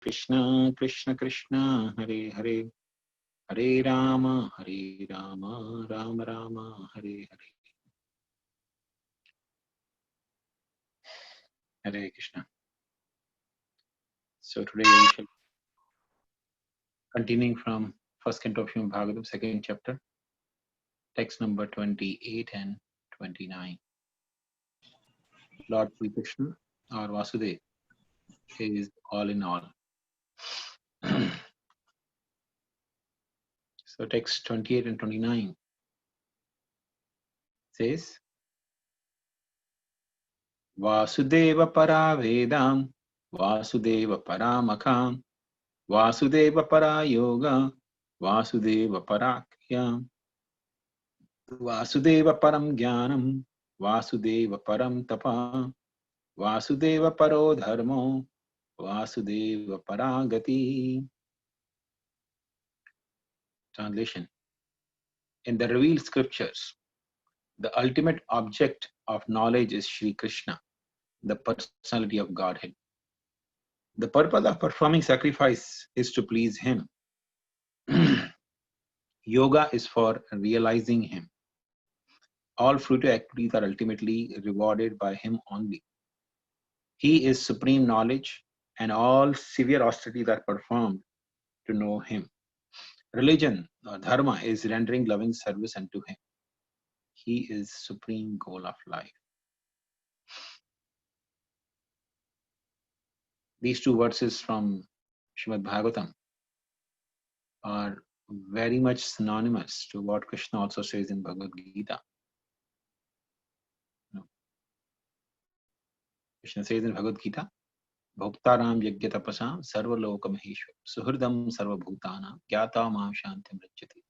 Krishna Krishna Krishna Hare Hare Hare Rama Rama Rama Hare Hare. Hare Krishna. So today we shall continuing from first canto of Srimad Bhagavatam, second chapter, text number 28 and 29. Lord Sri Krishna or Vasudeva is all in all. So text 28 and 29 says, Vasudeva para vedam, Vasudeva para makam, Vasudeva para yoga, Vasudeva para kriyam, Vasudeva param jnanam, Vasudeva param tapa, Vasudeva paro dharmo, Vasudeva paragati. Translation. In the revealed scriptures, the ultimate object of knowledge is Sri Krishna, the personality of Godhead. The purpose of performing sacrifice is to please Him. Yoga is for realizing Him. All fruitive activities are ultimately rewarded by Him only. He is supreme knowledge, and all severe austerities are performed to know Him. Religion, or dharma, is rendering loving service unto Him. He is supreme goal of life. These two verses from Srimad Bhagavatam are very much synonymous to what Krishna also says in Bhagavad Gita. Krishna says in Bhagavad Gita, Bhoktaram yajya tapasam sarva loka maheshwar suhridam sarva bhutana gyata mam shantim rajyati.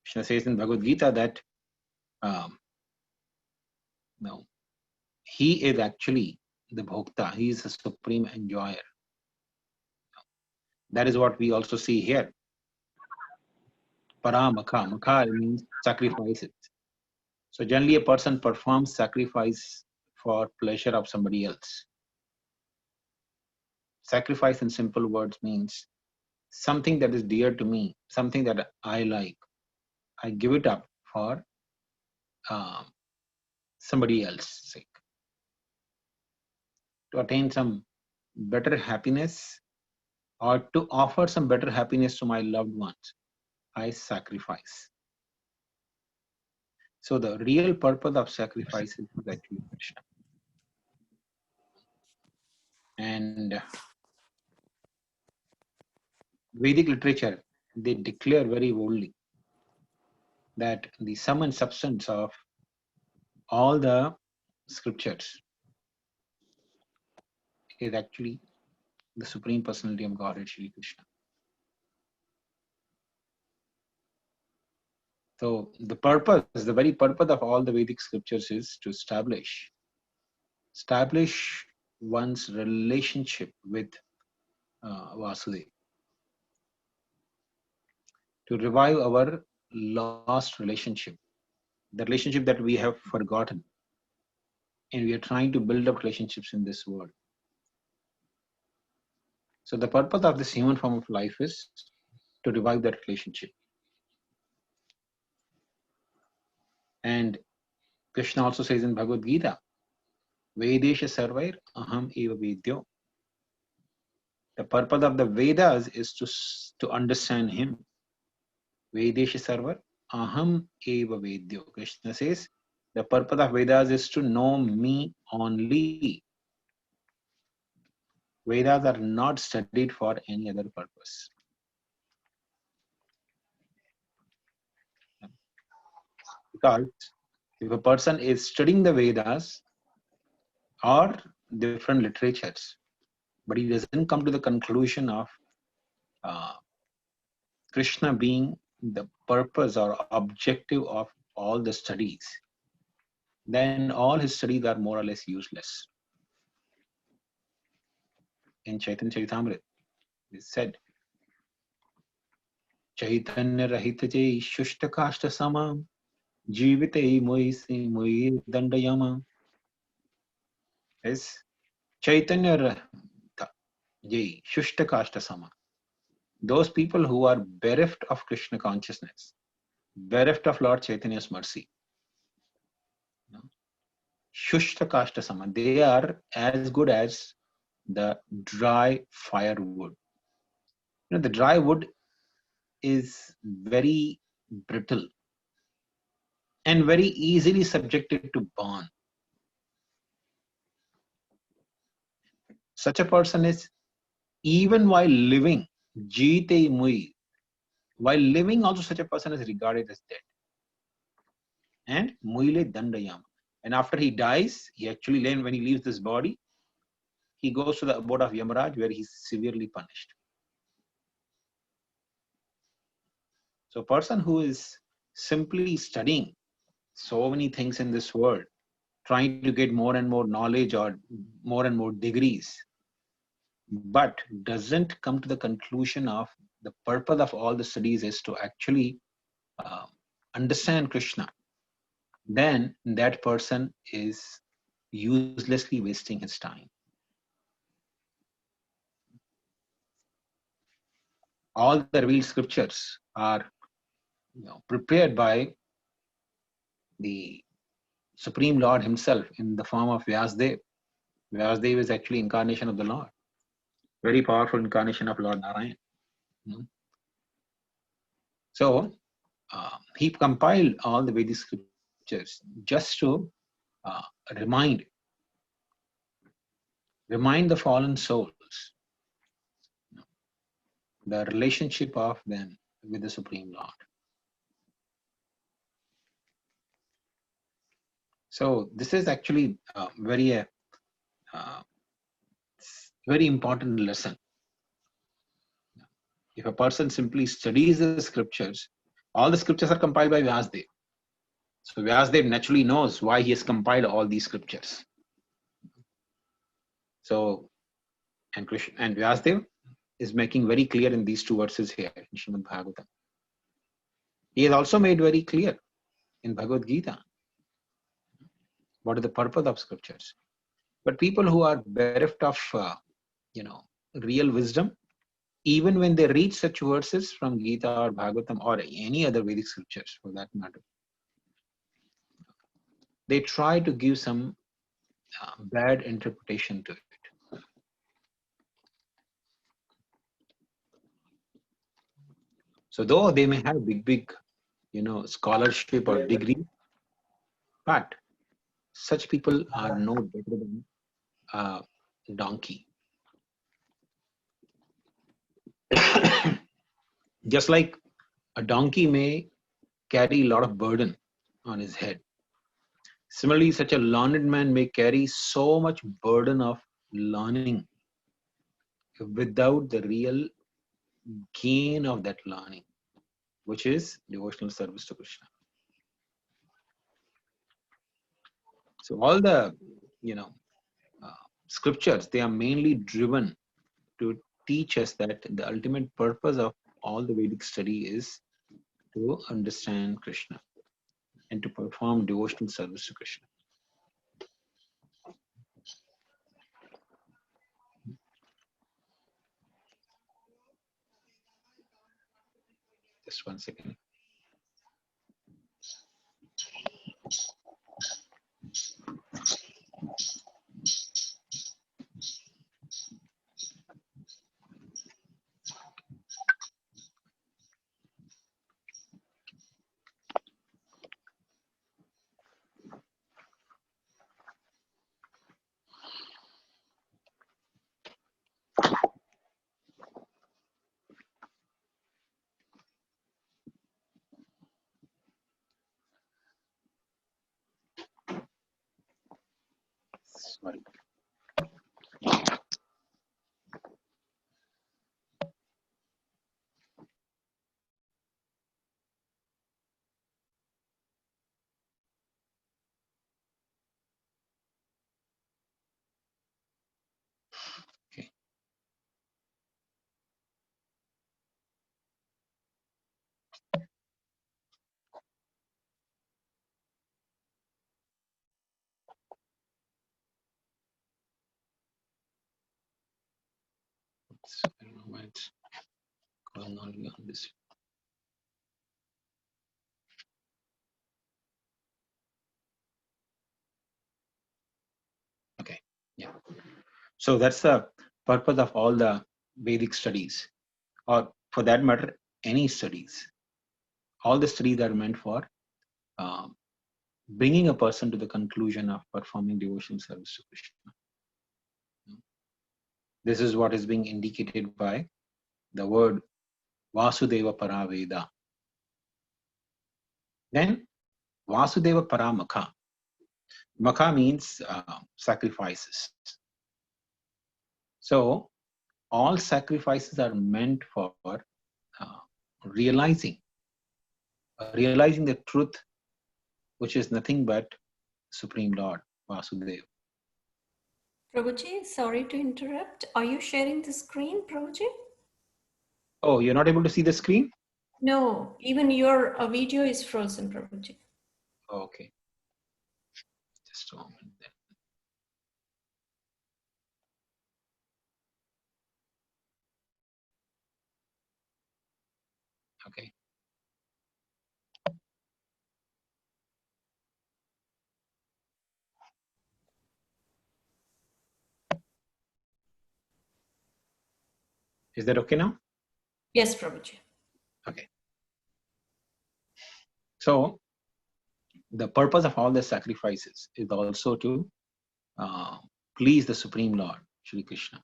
Krishna says in Bhagavad Gita that he is actually the bhokta, he is a supreme enjoyer. That is what we also see here. Paramaka, maka means sacrifices. So generally a person performs sacrifice for pleasure of somebody else. Sacrifice in simple words means something that is dear to me, something that I like, I give it up for somebody else's sake. To attain some better happiness or to offer some better happiness to my loved ones, I sacrifice. So the real purpose of sacrifice is actually Krishna. And Vedic literature, they declare very boldly that the sum and substance of all the scriptures is actually the Supreme Personality of Godhead, Shri Krishna. So the very purpose of all the Vedic scriptures is to establish one's relationship with Vasudeva, to revive our lost relationship, the relationship that we have forgotten, and we are trying to build up relationships in this world. So the purpose of this human form of life is to revive that relationship. And Krishna also says in Bhagavad Gita, Vedesha sarvair aham eva vedyo. The purpose of the Vedas is to understand Him. Vedesha sarvar aham eva vedyo. Krishna says, the purpose of Vedas is to know me only. Vedas are not studied for any other purpose. Because if a person is studying the Vedas or different literatures, but he doesn't come to the conclusion of Krishna being the purpose or objective of all the studies, then all his studies are more or less useless. In Chaitanya Charitamrita, it is said, Chaitanya rahita jai shushta kashta sama jivite moi dandayama. Yes, Chaitanya rahita. Jai, Shushta Kashta Sama. Those people who are bereft of Krishna consciousness, bereft of Lord Chaitanya's mercy. Shushta Kashta Sama. They are as good as the dry firewood. The dry wood is very brittle and very easily subjected to burn. Such a person is, even while living, Jeete Mui, while living also such a person is regarded as dead. And Muile Dandayam. And after he dies, he actually, when he leaves this body, he goes to the abode of Yamaraj where he's severely punished. So a person who is simply studying so many things in this world, trying to get more and more knowledge or more and more degrees, but doesn't come to the conclusion of the purpose of all the studies is to actually understand Krishna, then that person is uselessly wasting his time. All the revealed scriptures are prepared by the Supreme Lord himself in the form of Vyasdev. Vyasdev is actually incarnation of the Lord, very powerful incarnation of Lord Narayan. So he compiled all the Vedic scriptures just to remind the fallen souls the relationship of them with the Supreme Lord. So this is actually very important lesson. If a person simply studies the scriptures, all the scriptures are compiled by Vyasdev. So Vyasdev naturally knows why he has compiled all these scriptures. So, and Vyasdev is making very clear in these two verses here in Srimad Bhagavatam. He has also made very clear in Bhagavad Gita what is the purpose of scriptures. But people who are bereft of, real wisdom, even when they read such verses from Gita or Bhagavatam or any other Vedic scriptures for that matter, they try to give some bad interpretation to it. So though they may have big, scholarship or degree, but such people are no better than a donkey. Just like a donkey may carry a lot of burden on his head. Similarly, such a learned man may carry so much burden of learning without the real gain of that learning, which is devotional service to Krishna. So all the, scriptures, they are mainly driven to teach us that the ultimate purpose of all the Vedic study is to understand Krishna and to perform devotional service to Krishna. Just one second. Sorry. Okay. It's going on this. Okay, yeah. So that's the purpose of all the Vedic studies, or for that matter, any studies. All the studies are meant for bringing a person to the conclusion of performing devotional service to Krishna. This is what is being indicated by the word Vasudeva Paraveda. Then Vasudeva Paramukha. Makha means sacrifices. So all sacrifices are meant for realizing the truth, which is nothing but Supreme Lord Vasudeva. Prabhuji, sorry to interrupt. Are you sharing the screen, Prabhuji? Oh, you're not able to see the screen? No, even your video is frozen, Prabhuji. Okay. Just a moment then. Okay. Is that okay now? Yes, Prabhuji. Okay. So the purpose of all the sacrifices is also to please the Supreme Lord, Shri Krishna,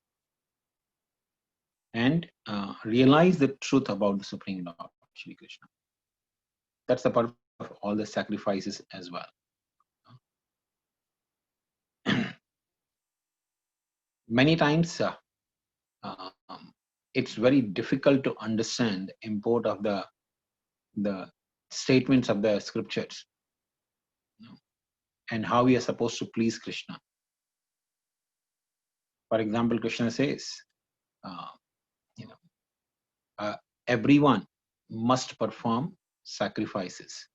and realize the truth about the Supreme Lord, Shri Krishna. That's the purpose of all the sacrifices as well. Many times it's very difficult to understand the import of the statements of the scriptures, and how we are supposed to please Krishna. For example, Krishna says, everyone must perform sacrifices.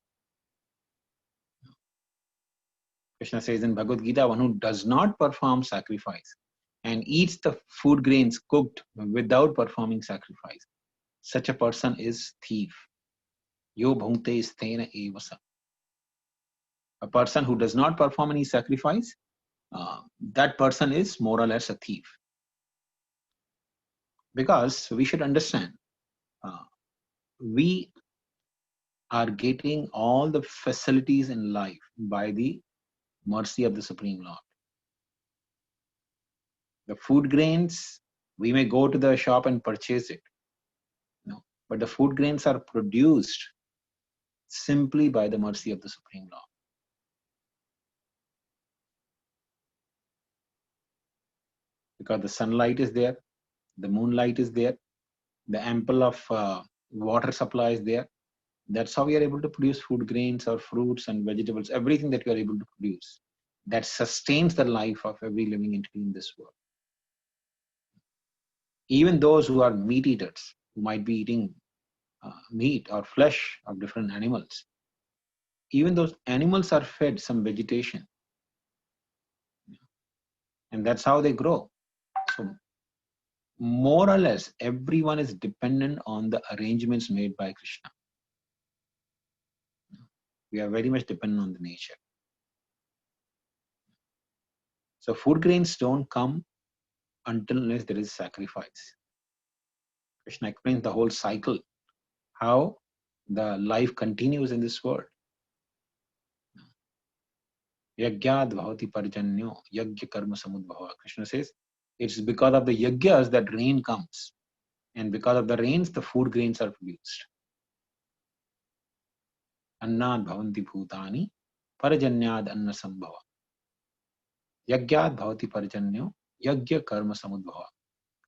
Krishna says in Bhagavad Gita, one who does not perform sacrifice and eats the food grains cooked without performing sacrifice, such a person is thief. Yo bhunte sthena evasa. A person who does not perform any sacrifice, that person is more or less a thief. Because we should understand, we are getting all the facilities in life by the mercy of the Supreme Lord. The food grains, we may go to the shop and purchase it, but the food grains are produced simply by the mercy of the Supreme Lord. Because the sunlight is there, the moonlight is there, the ample of water supply is there. That's how we are able to produce food grains or fruits and vegetables, everything that we are able to produce that sustains the life of every living entity in this world. Even those who are meat eaters, who might be eating meat or flesh of different animals, even those animals are fed some vegetation, and that's how they grow. So more or less everyone is dependent on the arrangements made by Krishna. We are very much dependent on the nature. So food grains don't come unless there is sacrifice. Krishna explains the whole cycle, how the life continues in this world. Yagyad bhavati parjanyo yagya karma samudbhava. Krishna says it's because of the yagyas that rain comes, and because of the rains the food grains are produced. Annad bhavanti bhutani parajanyad anna sambhava. Yagyad bhavati parjanyo yagya karma samudbhava.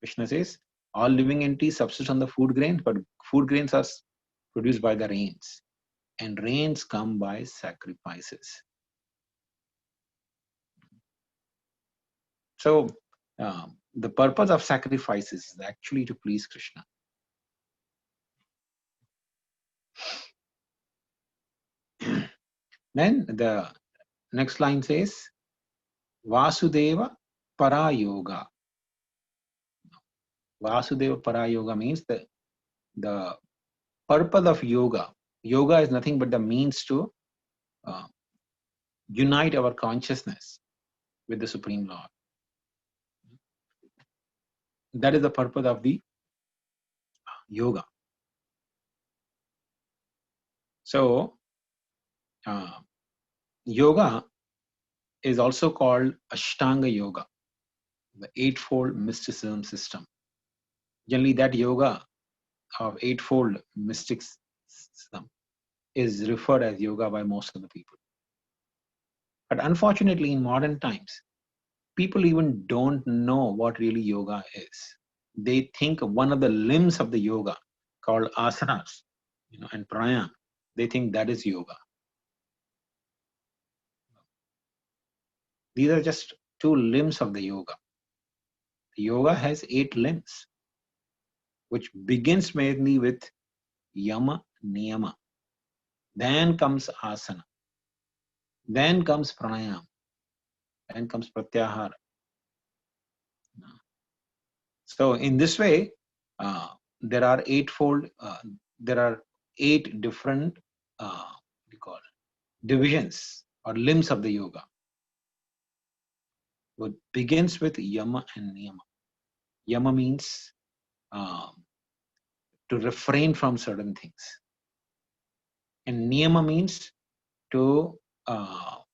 Krishna says all living entities subsist on the food grains, but food grains are produced by the rains, and rains come by sacrifices. So the purpose of sacrifices is actually to please Krishna. Then the next line says, Vasudeva Para Yoga. Vasudeva para yoga means the purpose of yoga. Yoga is nothing but the means to unite our consciousness with the Supreme Lord. That is the purpose of the yoga. So, yoga is also called Ashtanga Yoga, the Eightfold Mysticism system. Generally, that yoga of Eightfold Mystic system is referred as yoga by most of the people. But unfortunately, in modern times, people even don't know what really yoga is. They think one of the limbs of the yoga called asanas, and pranayama, they think that is yoga. These are just two limbs of the yoga. The yoga has 8 limbs, which begins mainly with yama, niyama. Then comes asana. Then comes pranayama. Then comes pratyahara. So in this way, there are there are 8 different divisions or limbs of the yoga. It begins with yama and niyama. Yama means to refrain from certain things, and niyama means to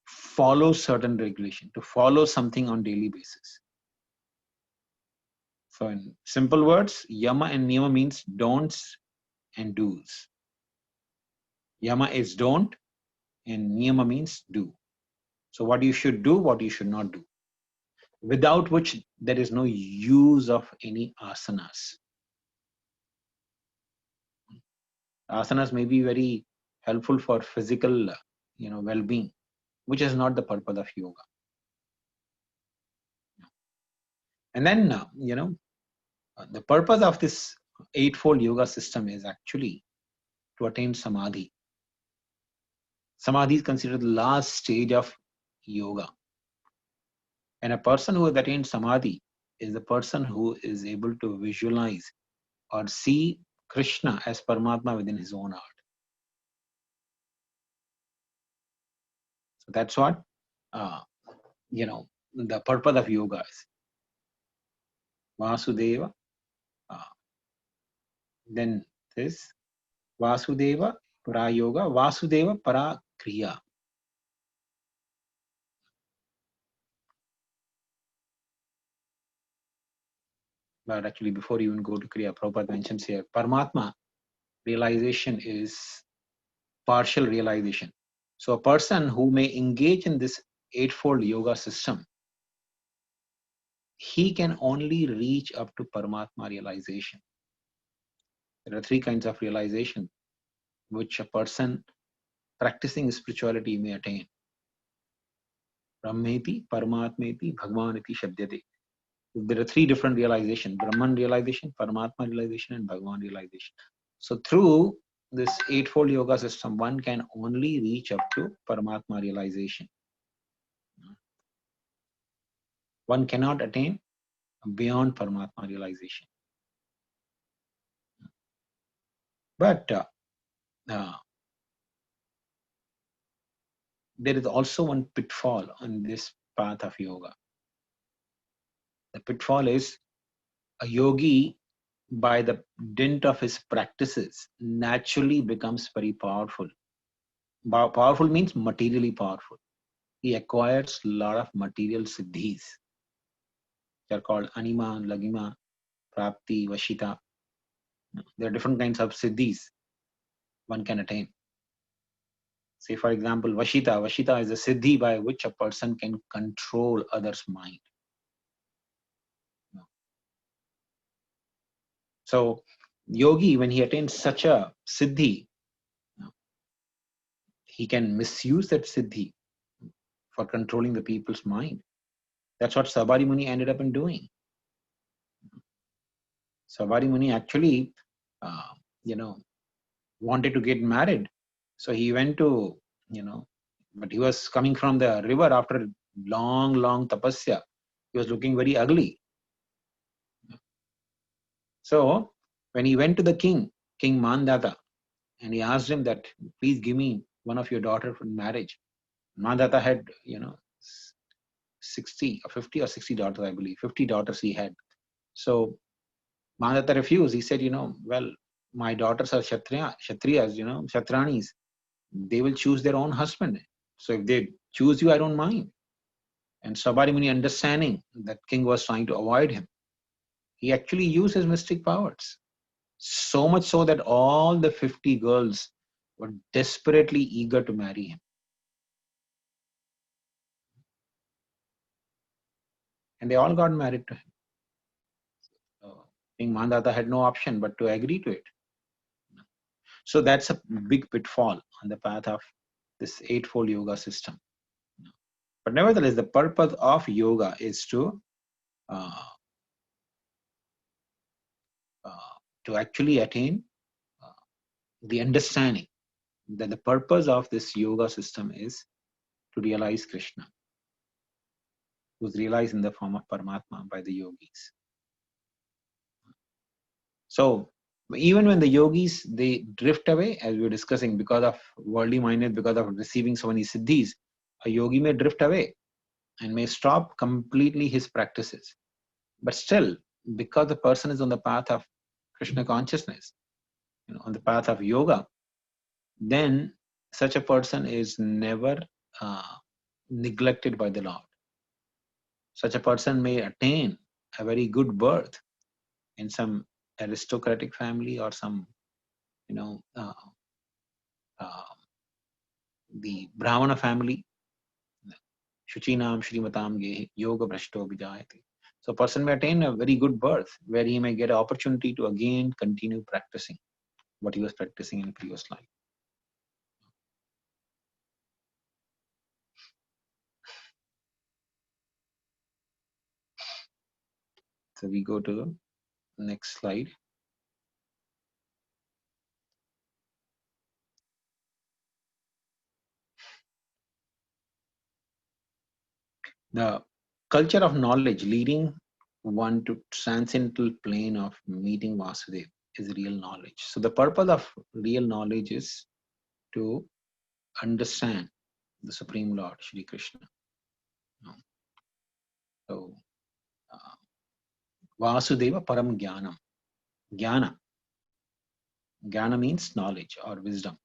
follow certain regulation, to follow something on daily basis. So in simple words, yama and niyama means don'ts and do's. Yama is don't and niyama means do. So what you should do, what you should not do, without which there is no use of any asanas. Asanas may be very helpful for physical well-being, which is not the purpose of yoga. And then the purpose of this eightfold yoga system is actually to attain samadhi. Samadhi is considered the last stage of yoga. And a person who has attained samadhi is the person who is able to visualize or see Krishna as Paramatma within his own heart. So that's what the purpose of yoga is. Vasudeva. Then this Vasudeva para yoga, Vasudeva para kriya. But actually, before you even go to kriya, Prabhupada mentions here, Paramatma realization is partial realization. So a person who may engage in this eightfold yoga system, he can only reach up to Paramatma realization. There are 3 kinds of realization which a person practicing spirituality may attain. Brahmeti, Paramatmeti, Bhagavaniti Shabdyate. There are 3 different realizations: Brahman realization, Paramatma realization, and Bhagavan realization. So through this eightfold yoga system, one can only reach up to Paramatma realization. One cannot attain beyond Paramatma realization. But there is also one pitfall on this path of yoga. The pitfall is a yogi, by the dint of his practices, naturally becomes very powerful. Powerful means materially powerful. He acquires a lot of material siddhis, which are called anima, lagima, prapti, vashita. There are different kinds of siddhis one can attain. Say, for example, vashita. Vashita is a siddhi by which a person can control others' mind. So, yogi, when he attains such a siddhi, he can misuse that siddhi for controlling the people's mind. That's what Sabari Muni ended up in doing. Sabari Muni actually, wanted to get married. So he went to, but he was coming from the river after long tapasya. He was looking very ugly. So when he went to the king, King Mandata, and he asked him that, please give me one of your daughter for marriage. Mandata had, 60 or 50 or 60 daughters, I believe. 50 daughters he had. So Mandata refused. He said, well, my daughters are Kshatriyas, Shatranis. They will choose their own husband. So if they choose you, I don't mind. And Sabari Muni, understanding that king was trying to avoid him, he actually used his mystic powers. So much so that all the 50 girls were desperately eager to marry him. And they all got married to him. King Mandata had no option but to agree to it. So that's a big pitfall on the path of this eightfold yoga system. But nevertheless, the purpose of yoga is to actually attain the understanding that the purpose of this yoga system is to realize Krishna, who's realized in the form of Paramatma by the yogis. So even when the yogis, they drift away, as we were discussing, because of worldly minded, because of receiving so many siddhis, a yogi may drift away and may stop completely his practices. But still, because the person is on the path of Krishna consciousness, on the path of yoga, then such a person is never neglected by the Lord. Such a person may attain a very good birth in some aristocratic family or some, the Brahmana family. Shuchinam Shrimatam Ge Yoga Brashto Vijayati. So a person may attain a very good birth where he may get an opportunity to again continue practicing what he was practicing in previous life. So we go to the next slide. The culture of knowledge leading one to transcendental plane of meeting Vasudeva is real knowledge. So the purpose of real knowledge is to understand the Supreme Lord, Shri Krishna. So Vasudeva Param Jnanam. Jnana means knowledge or wisdom.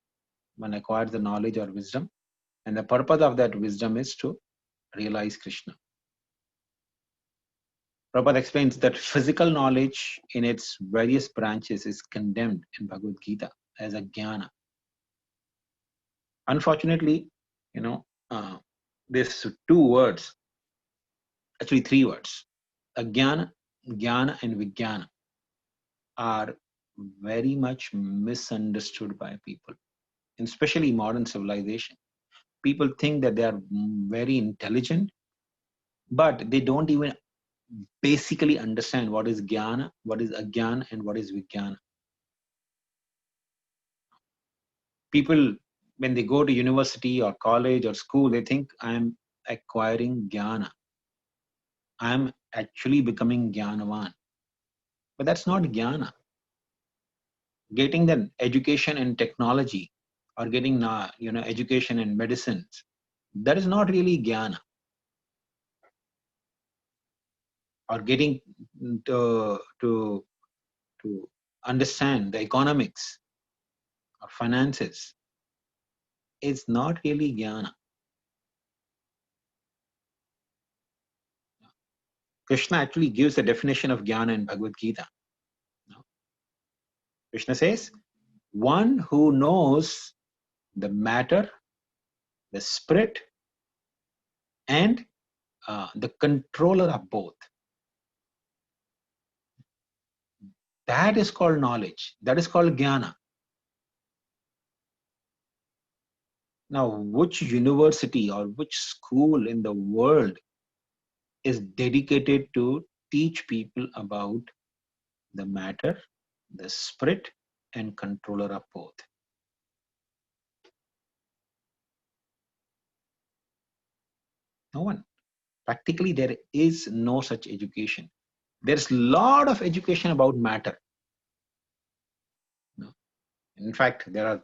One acquires the knowledge or wisdom, and the purpose of that wisdom is to realize Krishna. Prabhupada explains that physical knowledge in its various branches is condemned in Bhagavad Gita as a jnana. Unfortunately, these two words, actually three words, ajnana, jnana, and vijnana, are very much misunderstood by people, especially modern civilization. People think that they are very intelligent, but they don't even basically understand what is jnana, what is ajnana, and what is vijnana. People, when they go to university or college or school, they think I'm acquiring jnana. I'm actually becoming jnanavan. But that's not jnana. Getting the education in technology or getting education in medicines, that is not really jnana. Or getting to understand the economics or finances is not really jnana. Krishna actually gives a definition of jnana in Bhagavad Gita. Krishna says, one who knows the matter, the spirit, and the controller of both. That is called knowledge. That is called jnana. Now, which university or which school in the world is dedicated to teach people about the matter, the spirit, and controller of both? No one. Practically, there is no such education. There's a lot of education about matter. In fact, there are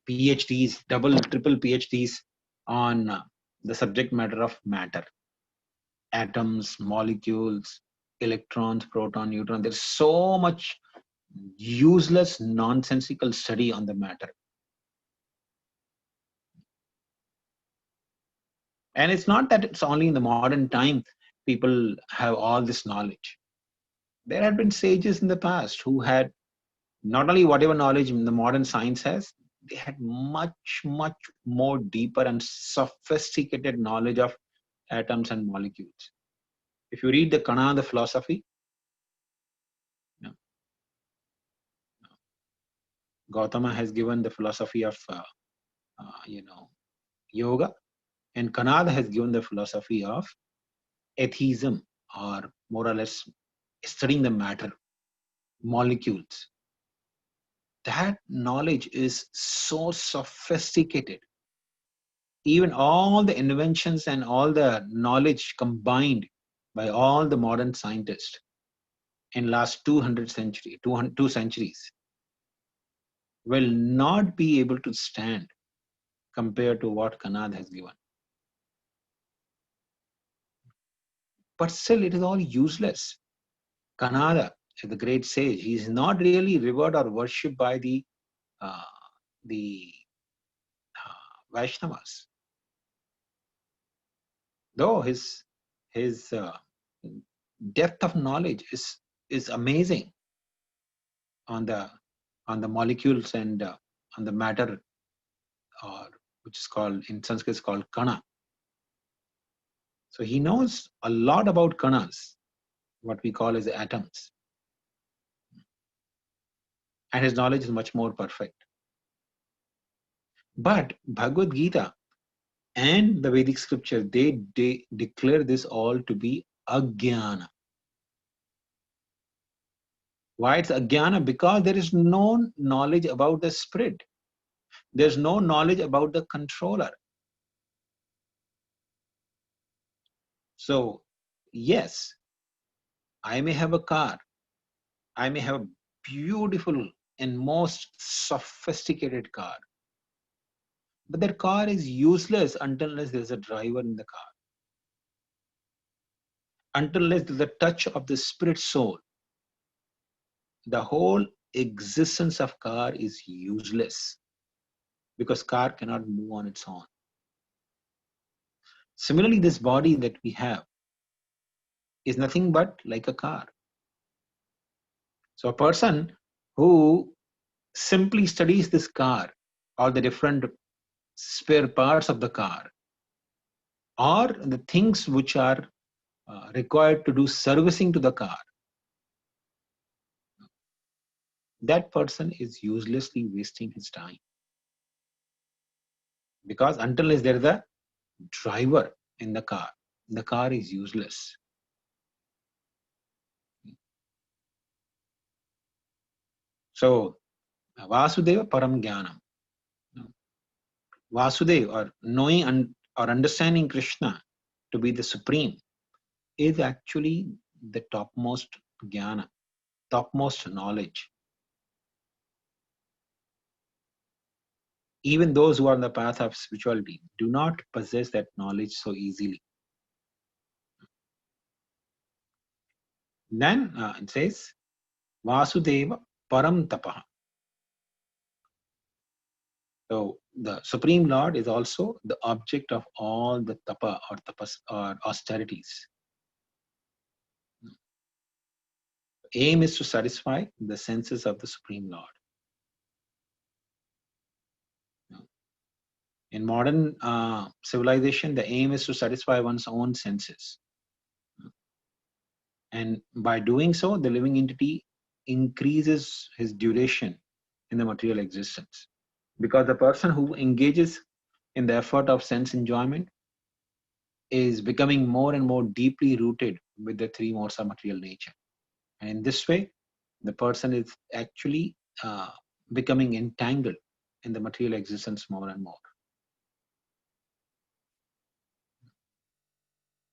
PhDs, double, triple PhDs on the subject matter of matter, atoms, molecules, electrons, proton, neutron. There's so much useless, nonsensical study on the matter. And it's not that it's only in the modern time people have all this knowledge. There have been sages in the past who had not only whatever knowledge the modern science has, they had much, much more deeper and sophisticated knowledge of atoms and molecules. If you read the Kanada philosophy, Gautama has given the philosophy of yoga, and Kanada has given the philosophy of atheism, or more or less studying the matter, molecules. That knowledge is so sophisticated. Even all the inventions and all the knowledge combined by all the modern scientists in last 2 centuries will not be able to stand compared to what Kanad has given. But still, it is all useless. Kanada, the great sage, he is not really revered or worshipped by the uh, Vaishnavas. Though his depth of knowledge is amazing on the molecules and on the matter, or which is called in Sanskrit is called kana. So he knows a lot about kanas, what we call as atoms, and his knowledge is much more perfect. But Bhagavad Gita and the Vedic scripture, they declare this all to be ajnana. Why it's ajnana? Because there is no knowledge about the spirit. There's no knowledge about the controller. So, yes, I may have a car. I may have a beautiful and most sophisticated car. But that car is useless until there's a driver in the car. Until there's the touch of the spirit soul. The whole existence of car is useless, because car cannot move on its own. Similarly, this body that we have is nothing but like a car. So a person who simply studies this car, or the different spare parts of the car, or the things which are required to do servicing to the car, that person is uselessly wasting his time. Because until there is a driver in the car is useless. So Vasudeva Param Jnanam. Vasudeva, or knowing or understanding Krishna to be the supreme, is actually the topmost jnana, topmost knowledge. Even those who are on the path of spirituality do not possess that knowledge so easily. Then it says, Vasudeva Param Tapaha. So the Supreme Lord is also the object of all the tapa or tapas or austerities. Aim is to satisfy the senses of the Supreme Lord. In modern civilization, the aim is to satisfy one's own senses. And by doing so, the living entity increases his duration in the material existence. Because the person who engages in the effort of sense enjoyment is becoming more and more deeply rooted with the three modes of material nature. And in this way, the person is actually becoming entangled in the material existence more and more.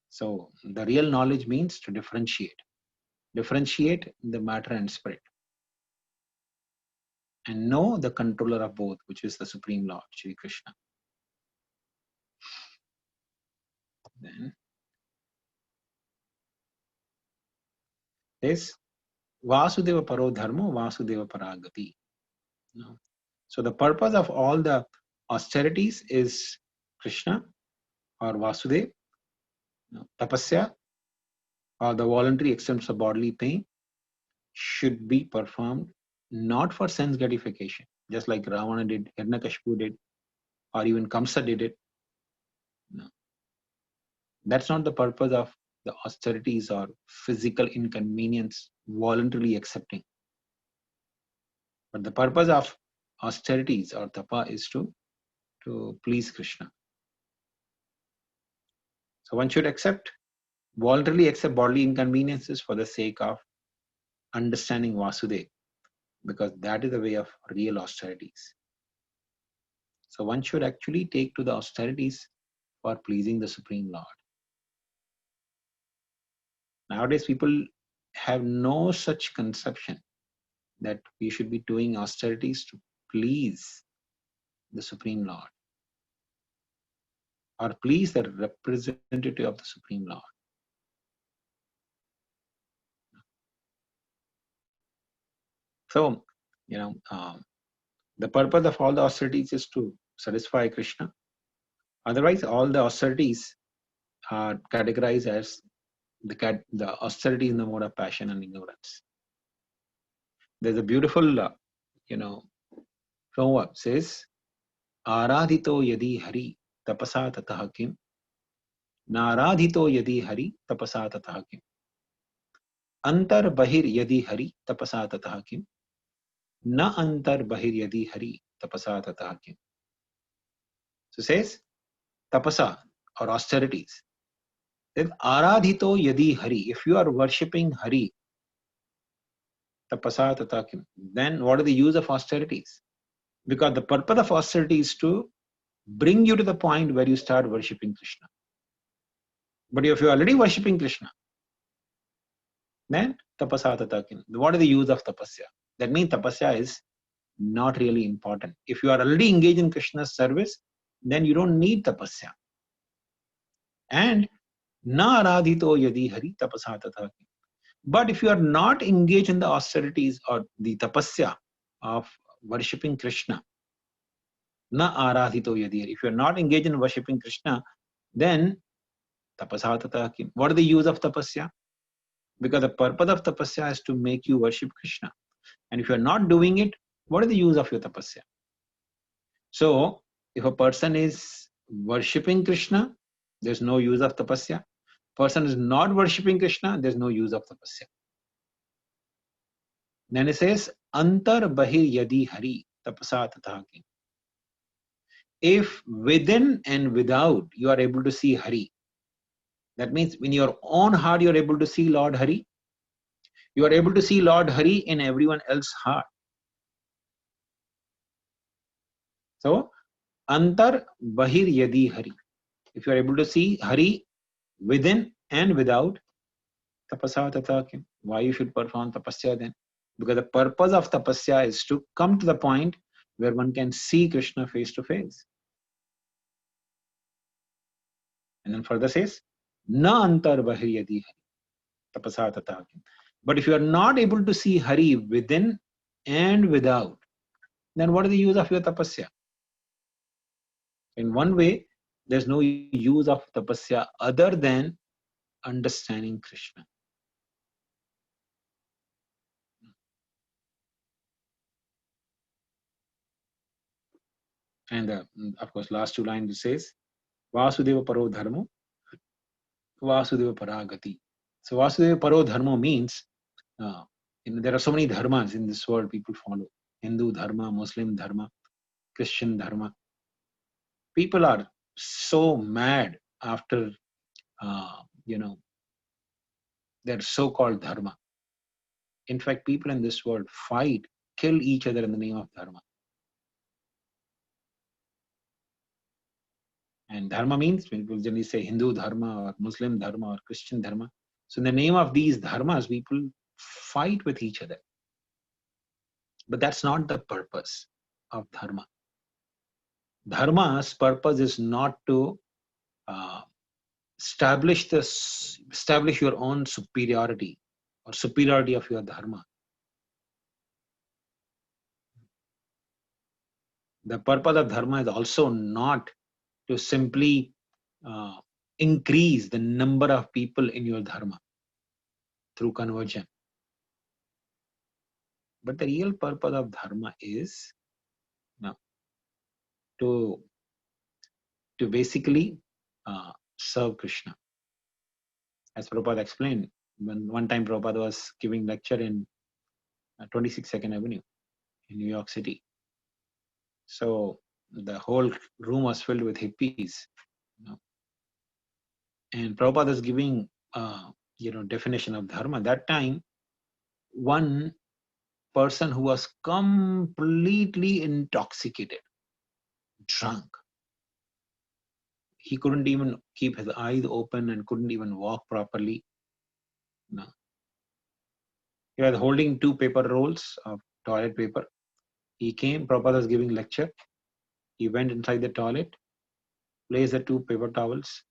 So the real knowledge means to differentiate the matter and spirit. and know the controller of both, which is the Supreme Lord, Shri Krishna. Then is Vasudeva Paro Dharmo, Vasudeva Paragati. No. So the purpose of all the austerities is Krishna or Vasudeva, Tapasya, or the voluntary acceptance of bodily pain, should be performed not for sense gratification, just like Ravana did, Hiranyakashipu did, or even Kamsa did it. No. That's not the purpose of the austerities or physical inconvenience voluntarily accepting. But the purpose of austerities or tapa is to please Krishna. So one should voluntarily accept bodily inconveniences for the sake of understanding Vasudeva, because that is the way of real austerities. So one should actually take to the austerities for pleasing the Supreme Lord. Nowadays, people have no such conception that we should be doing austerities to please the Supreme Lord or please the representative of the Supreme Lord. So, the purpose of all the austerities is to satisfy Krishna. Otherwise, all the austerities are categorized as the austerity in the mode of passion and ignorance. There's a beautiful, proverb says, Aradhito yadi hari tapasa tatah kim, naradhito yadi hari tapasa tatah kim, antar bahir yadi hari tapasa tatah kim, na antar bahir yadi hari tapasa tatah kim. So it says, tapasa or austerities. Then aradhito yadi hari, if you are worshipping Hari, tapasa tatah kim, then what is the use of austerities? Because the purpose of austerity is to bring you to the point where you start worshipping Krishna. But if you are already worshipping Krishna, then tapasa tatah kim. What is the use of tapasya? That means tapasya is not really important. If you are already engaged in Krishna's service, then you don't need tapasya. And na aradhito yadi hari tapasa tatah kim. But if you are not engaged in the austerities or the tapasya of worshipping Krishna, na aradhito yadi hari, if you are not engaged in worshipping Krishna, then tapasa tatah kim. What is the use of tapasya? Because the purpose of tapasya is to make you worship Krishna. And if you are not doing it, what is the use of your tapasya? So, if a person is worshipping Krishna, there's no use of tapasya. Person is not worshipping Krishna, there's no use of tapasya. Then it says, Antar bahir yadi hari tapasa tatah kim. If within and without you are able to see Hari, that means in your own heart you are able to see Lord Hari, you are able to see Lord Hari in everyone else's heart. So, Antar bahir yadi Hari. If you are able to see Hari within and without, tapasa tatah kim. Why you should perform tapasya then? Because the purpose of tapasya is to come to the point where one can see Krishna face to face. And then further says, na antar bahir yadi Hari, tapasa tatah kim. But if you are not able to see Hari within and without, then what is the use of your tapasya? In one way, there's no use of tapasya other than understanding Krishna. And of course, last two lines it says, Vasudeva Paro Dharmo, Vasudeva Paragati. So Vasudeva Paro Dharmo means, there are so many dharmas in this world people follow. Hindu dharma, Muslim dharma, Christian dharma. People are so mad after, their so-called dharma. In fact, people in this world fight, kill each other in the name of dharma. And dharma means, people generally say Hindu dharma or Muslim dharma or Christian dharma. So in the name of these dharmas, people fight with each other. But that's not the purpose of dharma. Dharma's purpose is not to establish your own superiority or superiority of your dharma. The purpose of dharma is also not to simply increase the number of people in your dharma through conversion. But the real purpose of dharma is to basically serve Krishna. As Prabhupada explained, when one time Prabhupada was giving lecture in 22nd Avenue in New York City. So the whole room was filled with hippies. And Prabhupada is giving definition of dharma. That time, one person who was completely intoxicated, drunk, he couldn't even keep his eyes open and couldn't even walk properly. No. He was holding 2 paper rolls of toilet paper. He came, Prabhupada was giving lecture. He went inside the toilet, placed the 2 paper towels,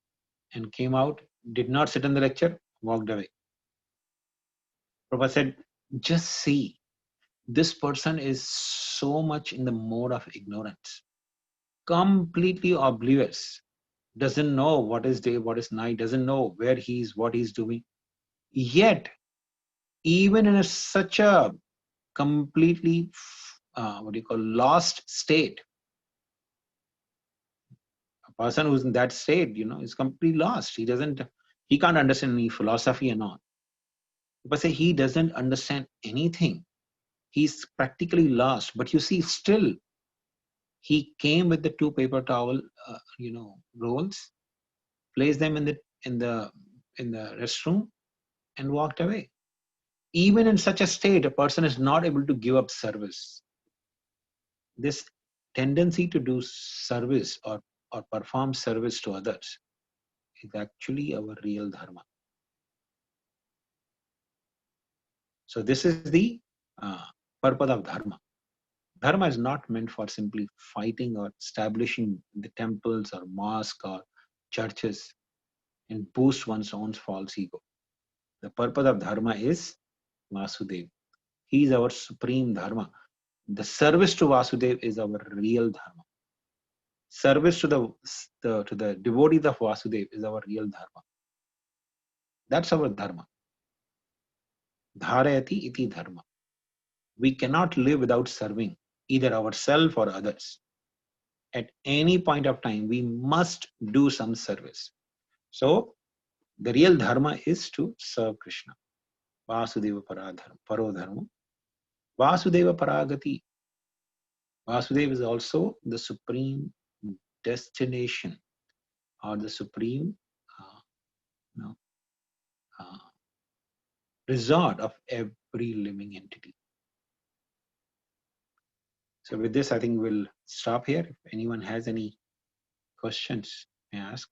and came out, did not sit in the lecture, walked away. Prabhupada said, just see, this person is so much in the mode of ignorance, completely oblivious, doesn't know what is day, what is night, doesn't know where he is, what he's doing. Yet, even in such a completely, lost state, a person who's in that state, is completely lost. He can't understand any philosophy and all. But say he doesn't understand anything. He's practically lost. But you see, still, he came with the 2 paper towel, rolls, placed them in the restroom, and walked away. Even in such a state, a person is not able to give up service. This tendency to do service or perform service to others is actually our real dharma. So this is the purpose of dharma. Dharma is not meant for simply fighting or establishing the temples or mosques or churches and boost one's own false ego. The purpose of dharma is Vasudev. He is our supreme dharma. The service to Vasudev is our real dharma. Service to the devotees of Vasudev is our real dharma. That's our dharma. Dharayati iti dharma. We cannot live without serving either ourselves or others. At any point of time, we must do some service. So, the real dharma is to serve Krishna. Vasudeva paro dharma. Vasudeva paragati. Vasudeva is also the supreme destination or the supreme resort of every living entity. So with this, I think we'll stop here. If anyone has any questions, may I ask?